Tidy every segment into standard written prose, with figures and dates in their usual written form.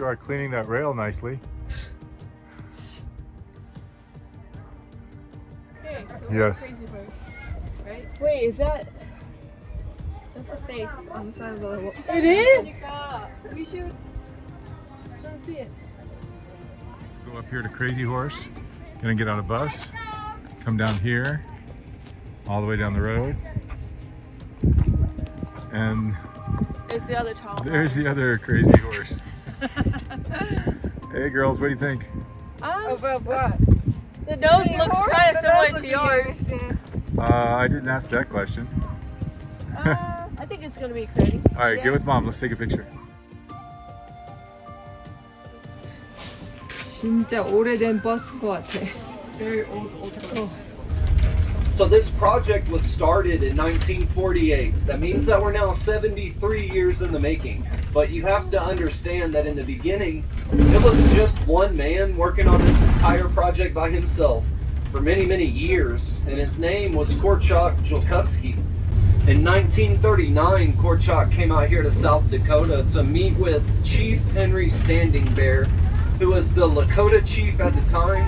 try cleaning that rail nicely. Okay, so Yes. Crazy horse, right? Wait, is that? That's a face on the side of the wall. It is. We should. I don't see it. Go up here to Crazy Horse. Gonna get on a bus. Come down here, all the way down the road, and It's the other tall. there's the other Crazy Horse. Hey girls, what do you think? About what? The nose looks kind of similar to yours. I didn't ask that question. I think it's gonna be exciting. All right, get with mom. Let's take a picture. 진짜 오래된 버스인 것 같아. Very old bus. So this project was started in 1948. That means that we're now 73 years in the making. But you have to understand that in the beginning, it was just one man working on this entire project by himself for many, many years. And his name was Korczak Julkowski. In 1939, Korczak came out here to South Dakota to meet with Chief Henry Standing Bear, who was the Lakota chief at the time.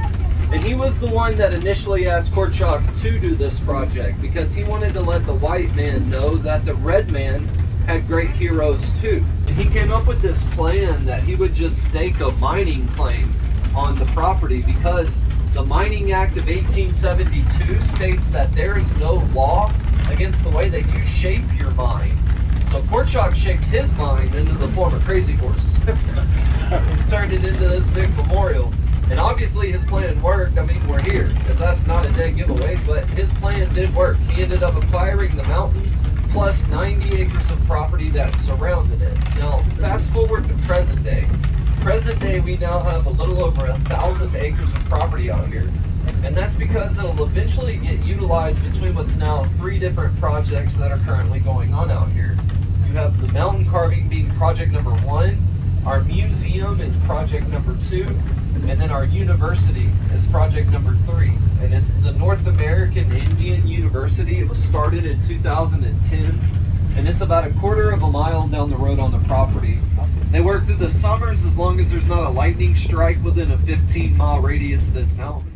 And he was the one that initially asked Korczak to do this project because he wanted to let the white man know that the red man had great heroes too. And he came up with this plan that he would just stake a mining claim on the property because the Mining Act of 1872 states that there is no law against the way that you shape your mine. So Korczak shaped his mine into the form of Crazy Horse and turned it into this big memorial. And obviously his plan worked. I mean, we're here. If that's not a dead giveaway, but his plan did work. He ended up acquiring the mountain plus 90 acres of property that surrounded it. Now, fast forward to present day. Present day, we now have a little over 1,000 acres of property out here. And that's because it'll eventually get utilized between what's now 3 different projects that are currently going on out here. You have the mountain carving being project number 1. Our museum is project number 2. And then our university is project number 3. And it's the North American Indian University. It was started in 2010. And it's about a quarter of a mile down the road on the property. They work through the summers as long as there's not a lightning strike within a 15-mile radius of this mountain.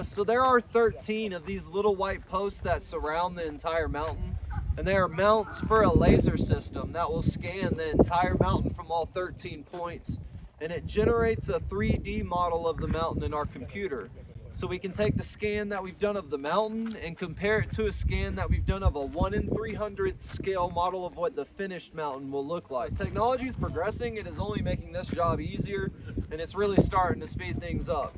So there are 13 of these little white posts that surround the entire mountain, and they are mounts for a laser system that will scan the entire mountain from all 13 points, and it generates a 3D model of the mountain in our computer. So we can take the scan that we've done of the mountain and compare it to a scan that we've done of a 1 in 300th scale model of what the finished mountain will look like. As technology is progressing, it is only making this job easier, and it's really starting to speed things up.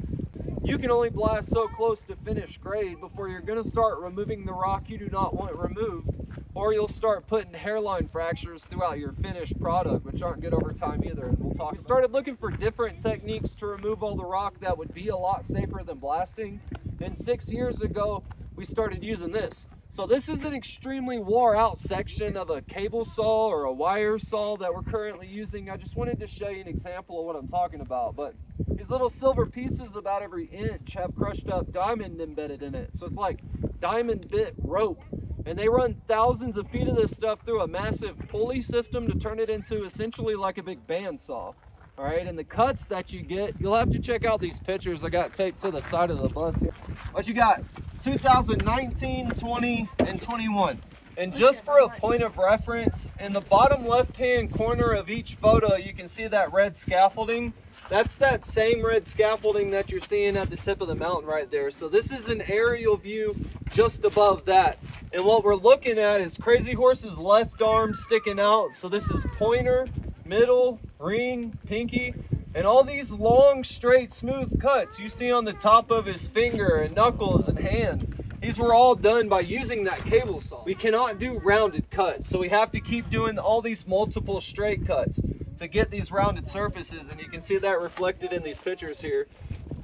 You can only blast so close to finished grade before you're going to start removing the rock you do not want removed, or you'll start putting hairline fractures throughout your finished product, which aren't good over time either, and we'll talk. We started looking for different techniques to remove all the rock that would be a lot safer than blasting, and 6 years ago we started using this. So this is an extremely wore out section of a cable saw or a wire saw that we're currently using. I just wanted to show you an example of what I'm talking about. But these little silver pieces about every inch have crushed up diamond embedded in it. So it's like diamond bit rope. And they run thousands of feet of this stuff through a massive pulley system to turn it into essentially like a big bandsaw. All right, and the cuts that you get, you'll have to check out these pictures I got taped to the side of the bus here. What you got? 2019, 20, and 21. And just for a point of reference, in the bottom left-hand corner of each photo, you can see that red scaffolding. That's that same red scaffolding that you're seeing at the tip of the mountain right there. So this is an aerial view just above that. And what we're looking at is Crazy Horse's left arm sticking out. So this is pointer, middle, ring, pinky, and all these long, straight, smooth cuts you see on the top of his finger and knuckles and hand. These were all done by using that cable saw. We cannot do rounded cuts, so we have to keep doing all these multiple straight cuts to get these rounded surfaces, and you can see that reflected in these pictures here.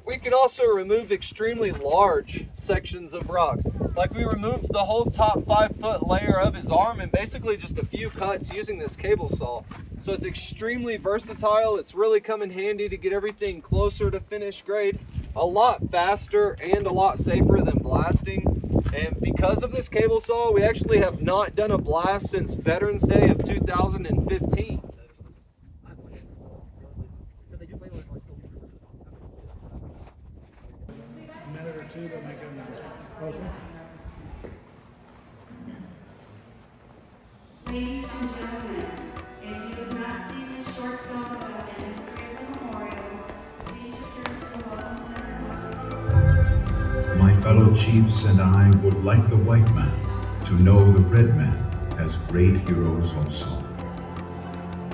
We can also remove extremely large sections of rock. Like we removed the whole top 5-foot layer of his arm in basically just a few cuts using this cable saw. So it's extremely versatile. It's really come in handy to get everything closer to finished grade, a lot faster and a lot safer than blasting. And because of this cable saw, we actually have not done a blast since Veterans Day of 2015. Minute or two to make it okay. Ladies and gentlemen, if you have not seen the short film about the history of the memorial, please return to the welcome center. My fellow chiefs and I would like the white man to know the red man has great heroes also.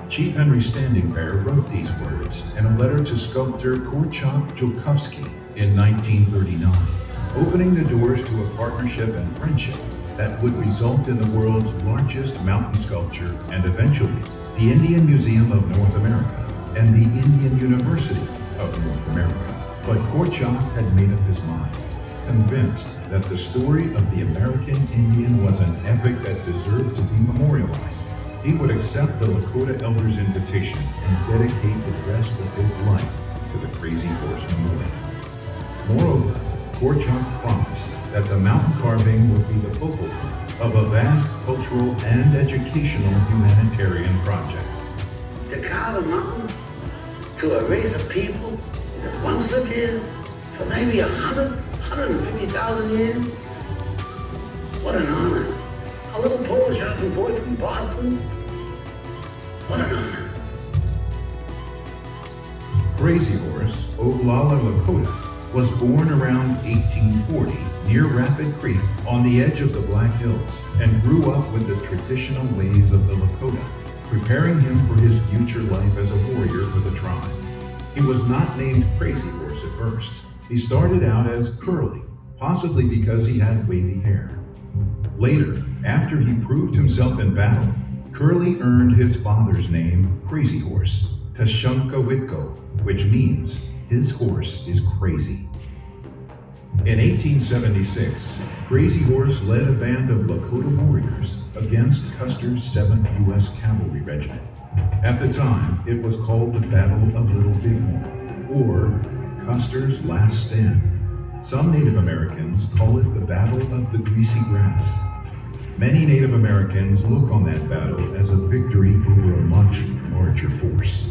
Chief Henry Standing Bear wrote these words in a letter to sculptor Korchak Joukowsky in 1939, opening the doors to a partnership and friendship that would result in the world's largest mountain sculpture and eventually the Indian Museum of North America and the Indian University of North America. But Korchak had made up his mind, convinced that the story of the American Indian was an epic that deserved to be memorialized. He would accept the Lakota elders' invitation and dedicate the rest of his life to the Crazy Horse Memorial. Moreover, Korchak promised that the mountain carving would be the focal point of a vast cultural and educational humanitarian project. To carve a mountain to a race of people that once lived here for maybe 150,000 years? What an honor. A little Polish shopping boy from Boston? What an honor. Crazy Horse, Oglala Lakota, was born around 1840 near Rapid Creek on the edge of the Black Hills and grew up with the traditional ways of the Lakota, preparing him for his future life as a warrior for the tribe. He was not named Crazy Horse at first. He started out as Curly, possibly because he had wavy hair. Later, after he proved himself in battle, Curly earned his father's name, Crazy Horse, Tashunka Witko, which means his horse is crazy. In 1876, Crazy Horse led a band of Lakota warriors against Custer's 7th U.S. Cavalry Regiment. At the time, it was called the Battle of Little Bighorn, or Custer's Last Stand. Some Native Americans call it the Battle of the Greasy Grass. Many Native Americans look on that battle as a victory over a much larger force.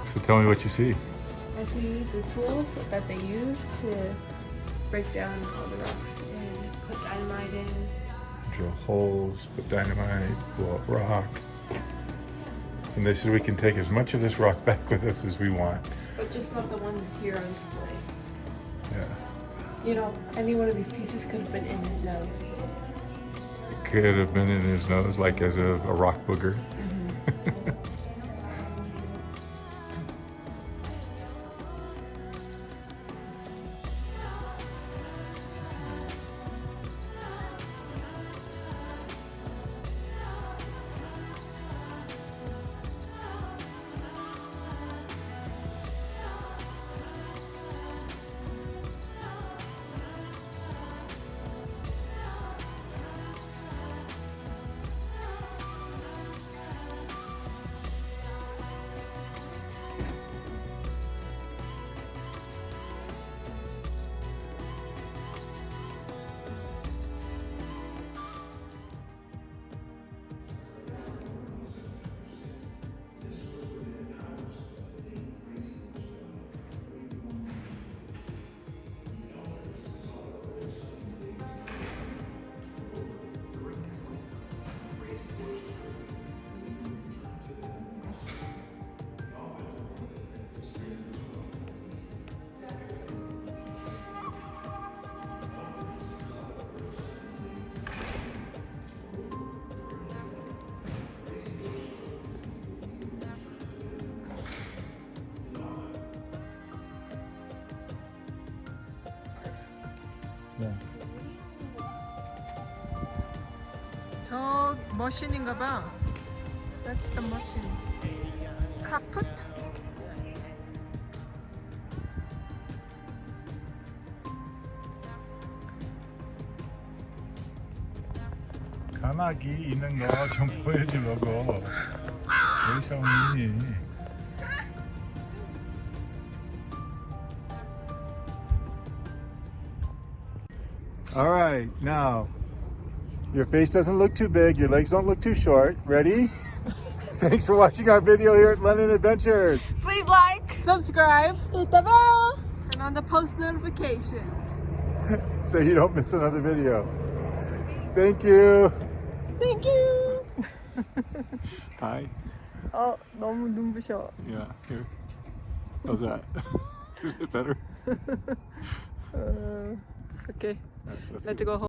So tell me what you see. I see the tools that they use to break down all the rocks and put dynamite in. Drill holes, put dynamite, blow up rock. And they said we can take as much of this rock back with us as we want. But just not the ones here on display. Yeah. You know, any one of these pieces could have been in his nose. It could have been in his nose, like as a rock booger. Yeah. 저 머신인가 봐. That's the machine. Kaput? 까마귀 있는 거 좀 보여주려고 여기서 오니. All right, now your face doesn't look too big, your legs don't look too short. Ready? Thanks for watching our video here at Lennon Adventures. Please like, subscribe, hit the bell, turn on the post notification. So you don't miss another video. Thank you. Thank you. Hi. 너무 눈부셔. Yeah, here. How's that? Is it better? Okay, Let's let's go home.